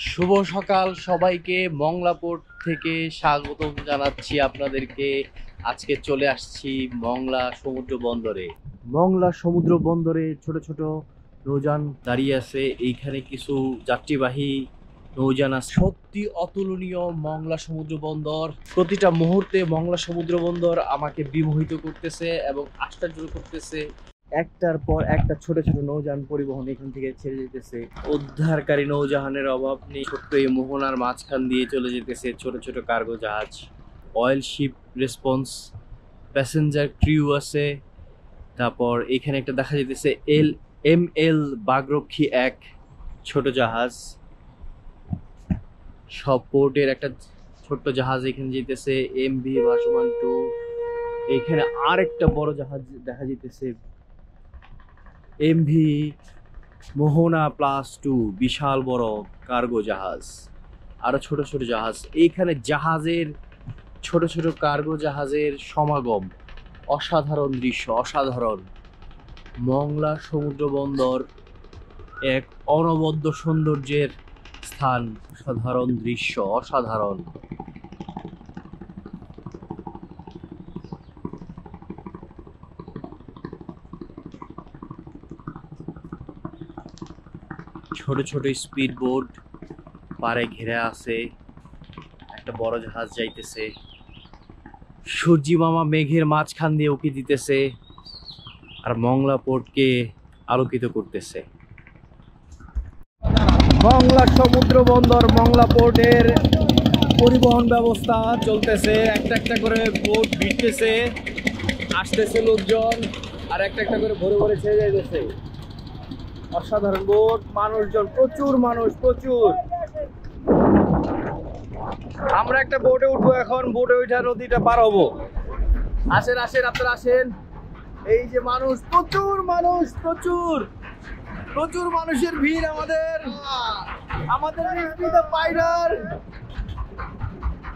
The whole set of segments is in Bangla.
শুভ সকাল সবাইকে। মংলা পোর্ট থেকে স্বাগতম জানাচ্ছি আপনাদেরকে। আজকে চলে আসছি মংলা সমুদ্র বন্দরে। মংলা সমুদ্র বন্দরে ছোট ছোট নৌযান দাঁড়িয়ে আছে। এইখানে কিছু যাত্রীবাহী নৌযান আছে। সত্যি অতুলনীয় মংলা সমুদ্র বন্দর। প্রতিটা মুহূর্তে মংলা সমুদ্র বন্দর আমাকে বিমোহিত করতেছে এবং আশ্চর্য করতেছে। একটার পর একটা ছোট ছোট নৌযান পরিবহন এখান থেকে ছেড়ে যেতেছে। উদ্ধারকারী নৌজাহানের অভাব নেই। ছোট্ট এই মোহনার মাঝখান দিয়ে চলে যেতেছে ছোট ছোট কার্গো জাহাজ। Oil ship response, passenger crew আছে। তারপর এখানে একটা দেখা যেতেছে ML বাগরক্ষী 1 ছোট জাহাজ। সব পোর্টের একটা ছোট্ট জাহাজ এখানে যেতেছে। MV ভাসমান 2। এখানে আরেকটা বড় জাহাজ দেখা যেতেছে, MV মোহনা +2, বিশাল বড় কার্গো জাহাজ। আরো ছোট ছোট জাহাজ। এইখানে জাহাজের ছোট ছোট কার্গো জাহাজের সমাগম। অসাধারণ দৃশ্য, অসাধারণ। মংলা সমুদ্র বন্দর এক অনবদ্য সৌন্দর্যের স্থান। অসাধারণ দৃশ্য, অসাধারণ। ছোট ছোট স্পিড বোট পারে ঘেরে আছে। একটা বড় জাহাজ যাইতেছে। সূর্যি মামা মেঘের মাঝখান দিয়ে উকি দিতেছে আর মংলা পোর্টকে আলোকিত করতেছে। মংলা সমুদ্র বন্দর, মংলা পোর্টের পরিবহন ব্যবস্থা চলতেছে। একটা একটা করে বোট ভিড়তেছে, আসতেছে লোকজন, আর একটা একটা করে ভরে ভরে ছেড়ে যাইতেছে। অসাধারণ বোট, মানুষজন, প্রচুর মানুষ, প্রচুর। আমরা একটা বোটে উঠবো এখন। বোটে উঠে নদীটা পার হবো। আসেন আসেন, আপনারা আসেন। এই যে মানুষ, প্রচুর মানুষ, প্রচুর প্রচুর মানুষের ভিড়। আমাদের পাইডার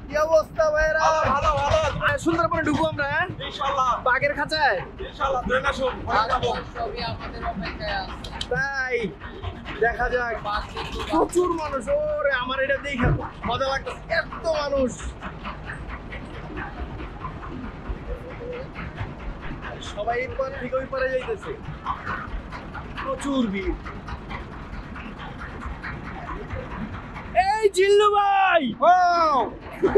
কি অবস্থা ভাইরা? ভালো ভালো। সুন্দরবনে ঢুকবো আমরা, হ্যাঁ ইনশাআল্লাহ। বাঘের খাঁচায় ইনশাআল্লাহ ধরে না সব সবই আমাদের অপেক্ষায় আছে। তাই দেখা যাক। প্রচুর মানুষ। ওরে আমার এটা দেখে মজা লাগতেছে, এত মানুষ। সবাই এই পার থেকে ওই পারে যাইতেছে। প্রচুর ভিড়। এই জিল্লু ভাই,